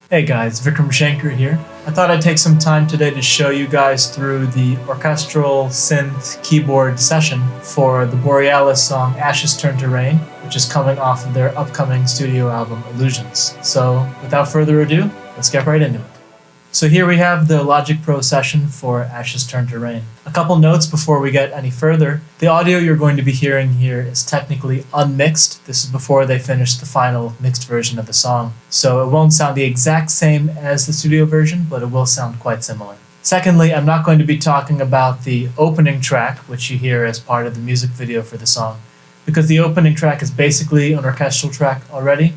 Hey guys, Vikram Shankar here. I thought I'd take some time today to show you guys through the orchestral synth keyboard session for the Borealis song Ashes Turn to Rain, which is coming off of their upcoming studio album Illusions. So without further ado, let's get right into it. So here we have the Logic Pro session for Ashes Turn to Rain. A couple notes before we get any further. The audio you're going to be hearing here is technically unmixed. This is before they finished the final mixed version of the song. So it won't sound the exact same as the studio version, but it will sound quite similar. Secondly, I'm not going to be talking about the opening track, which you hear as part of the music video for the song, because the opening track is basically an orchestral track already.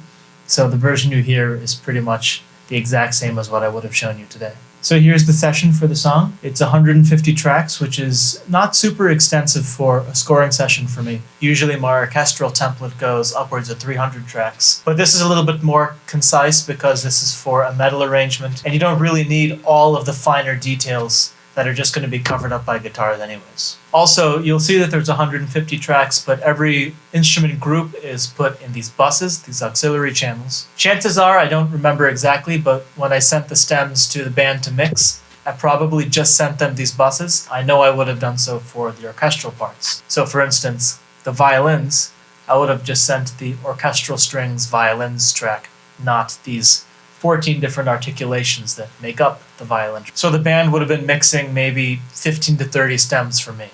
So the version you hear is pretty much the exact same as what I would have shown you today. So here's the session for the song. It's 150 tracks, which is not super extensive for a scoring session for me. Usually my orchestral template goes upwards of 300 tracks. But this is a little bit more concise because this is for a metal arrangement, and you don't really need all of the finer details that are just going to be covered up by guitars anyways. Also, you'll see that there's 150 tracks, but every instrument group is put in these buses, these auxiliary channels. Chances are, I don't remember exactly, but when I sent the stems to the band to mix, I probably just sent them these buses. I know I would have done so for the orchestral parts. So for instance, the violins, I would have just sent the orchestral strings violins track, not these 14 different articulations that make up the violin. So the band would have been mixing maybe 15 to 30 stems for me,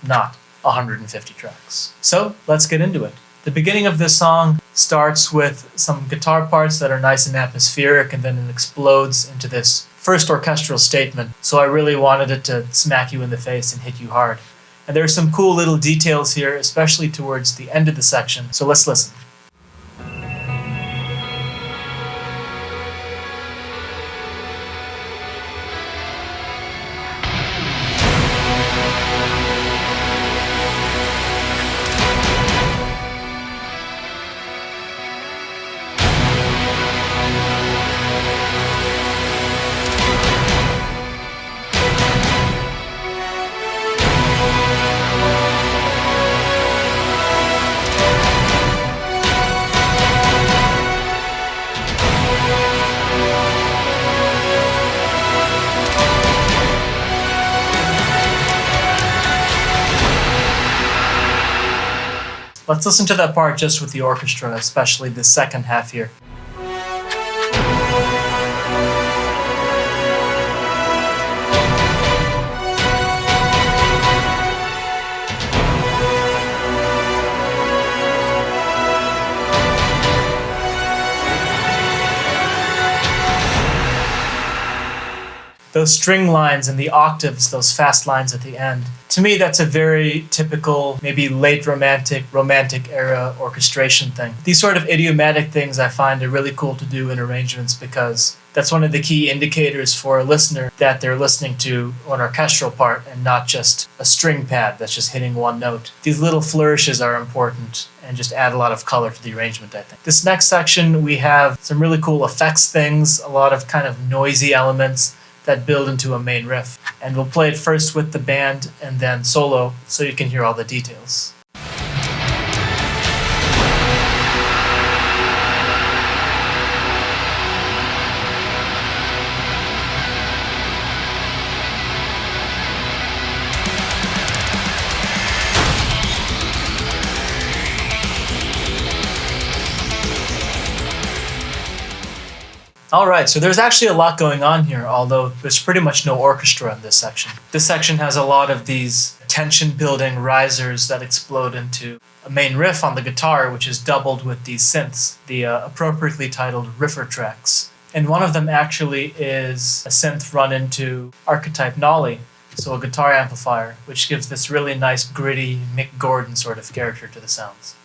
not 150 tracks. So let's get into it. The beginning of this song starts with some guitar parts that are nice and atmospheric, and then it explodes into this first orchestral statement. So I really wanted it to smack you in the face and hit you hard. And there are some cool little details here, especially towards the end of the section. So let's listen. Let's listen to that part just with the orchestra, especially the second half here. Those string lines and the octaves, those fast lines at the end. To me, that's a very typical, maybe late romantic era orchestration thing. These sort of idiomatic things I find are really cool to do in arrangements because that's one of the key indicators for a listener that they're listening to an orchestral part and not just a string pad that's just hitting one note. These little flourishes are important and just add a lot of color to the arrangement, I think. This next section, we have some really cool effects things, a lot of kind of noisy elements that build into a main riff. And we'll play it first with the band and then solo so you can hear all the details. Alright, so there's actually a lot going on here, although there's pretty much no orchestra in this section. This section has a lot of these tension-building risers that explode into a main riff on the guitar, which is doubled with these synths, the appropriately titled riffer tracks. And one of them actually is a synth run into archetype nollie, so a guitar amplifier, which gives this really nice gritty Mick Gordon sort of character to the sounds.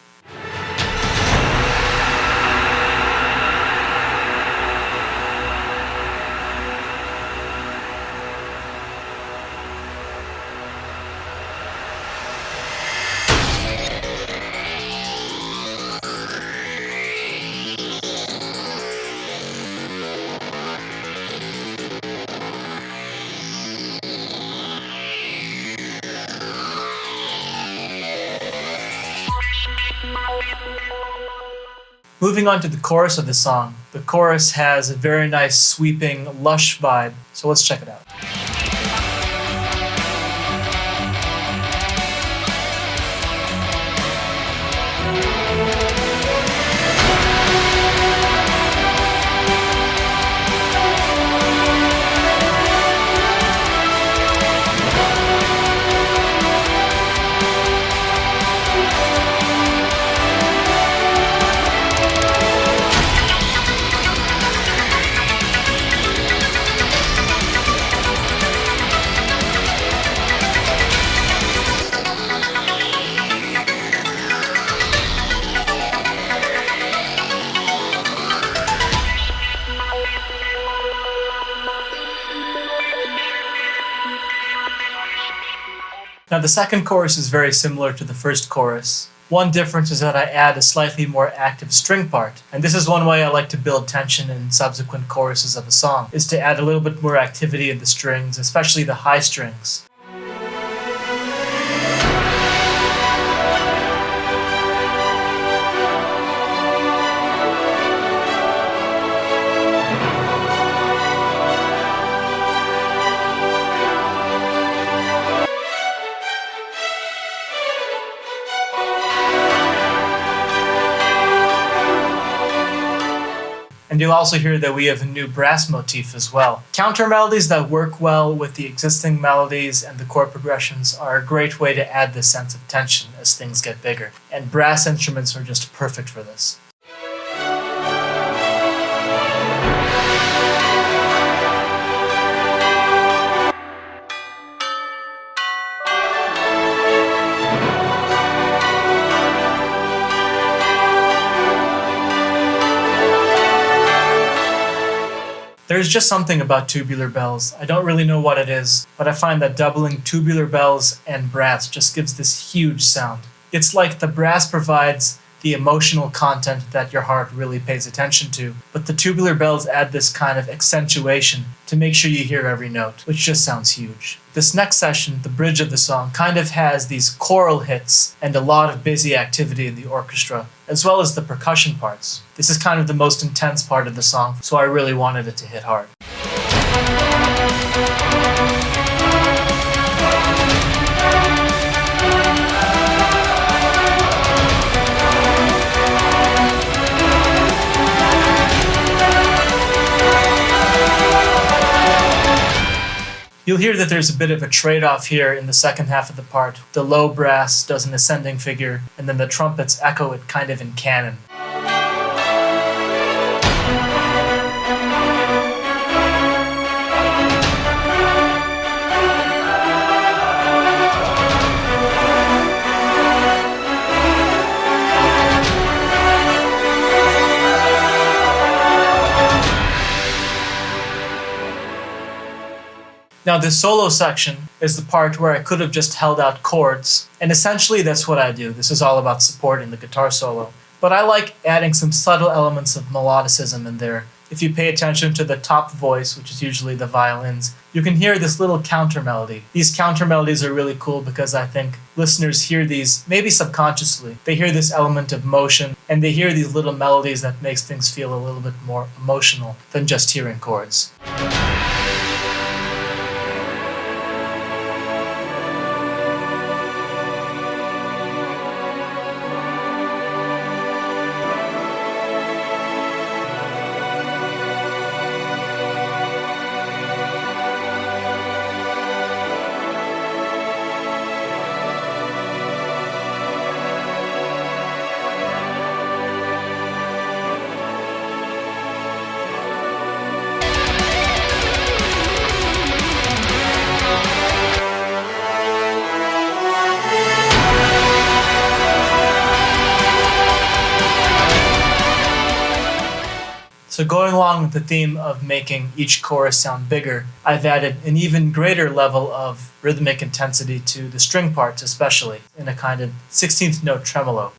Moving on to the chorus of the song. The chorus has a very nice sweeping, lush vibe, so let's check it out. Now the second chorus is very similar to the first chorus. One difference is that I add a slightly more active string part, and this is one way I like to build tension in subsequent choruses of a song, is to add a little bit more activity in the strings, especially the high strings. And you'll also hear that we have a new brass motif as well. Counter melodies that work well with the existing melodies and the chord progressions are a great way to add this sense of tension as things get bigger. And brass instruments are just perfect for this. There's just something about tubular bells. I don't really know what it is, but I find that doubling tubular bells and brass just gives this huge sound. It's like the brass provides the emotional content that your heart really pays attention to, but the tubular bells add this kind of accentuation to make sure you hear every note, which just sounds huge. This next section, the bridge of the song, kind of has these choral hits and a lot of busy activity in the orchestra, as well as the percussion parts. This is kind of the most intense part of the song, so I really wanted it to hit hard. You'll hear that there's a bit of a trade-off here in the second half of the part. The low brass does an ascending figure, and then the trumpets echo it kind of in canon. Now this solo section is the part where I could have just held out chords, and essentially that's what I do. This is all about supporting the guitar solo. But I like adding some subtle elements of melodicism in there. If you pay attention to the top voice, which is usually the violins, you can hear this little counter melody. These counter melodies are really cool because I think listeners hear these, maybe subconsciously. They hear this element of motion, and they hear these little melodies that makes things feel a little bit more emotional than just hearing chords. So going along with the theme of making each chorus sound bigger, I've added an even greater level of rhythmic intensity to the string parts especially, in a kind of 16th note tremolo.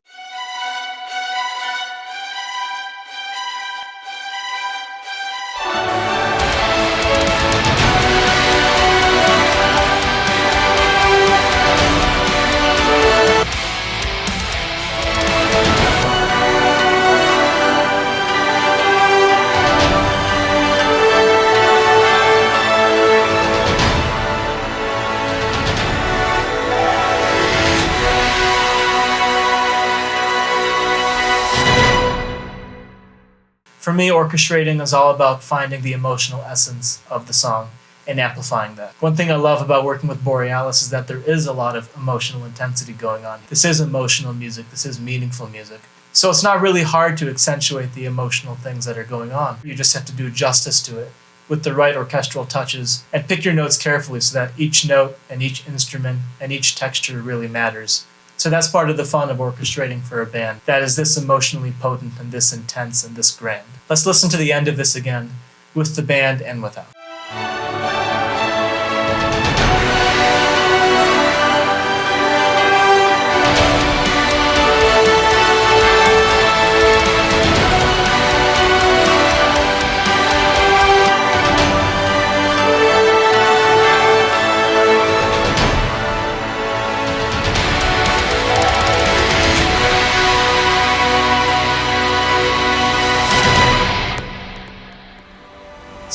me, orchestrating is all about finding the emotional essence of the song and amplifying that. One thing I love about working with Borealis is that there is a lot of emotional intensity going on. This is emotional music, this is meaningful music. So it's not really hard to accentuate the emotional things that are going on. You just have to do justice to it with the right orchestral touches and pick your notes carefully so that each note and each instrument and each texture really matters. So that's part of the fun of orchestrating for a band that is this emotionally potent and this intense and this grand. Let's listen to the end of this again with the band and without.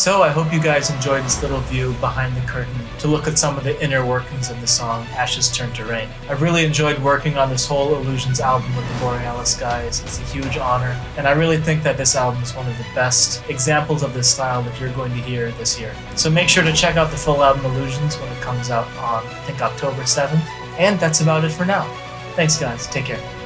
So I hope you guys enjoyed this little view behind the curtain to look at some of the inner workings of the song Ashes Turn to Rain. I've really enjoyed working on this whole Illusions album with the Borealis guys. It's a huge honor, and I really think that this album is one of the best examples of this style that you're going to hear this year. So make sure to check out the full album Illusions when it comes out on, I think, October 7th. And that's about it for now. Thanks guys, take care.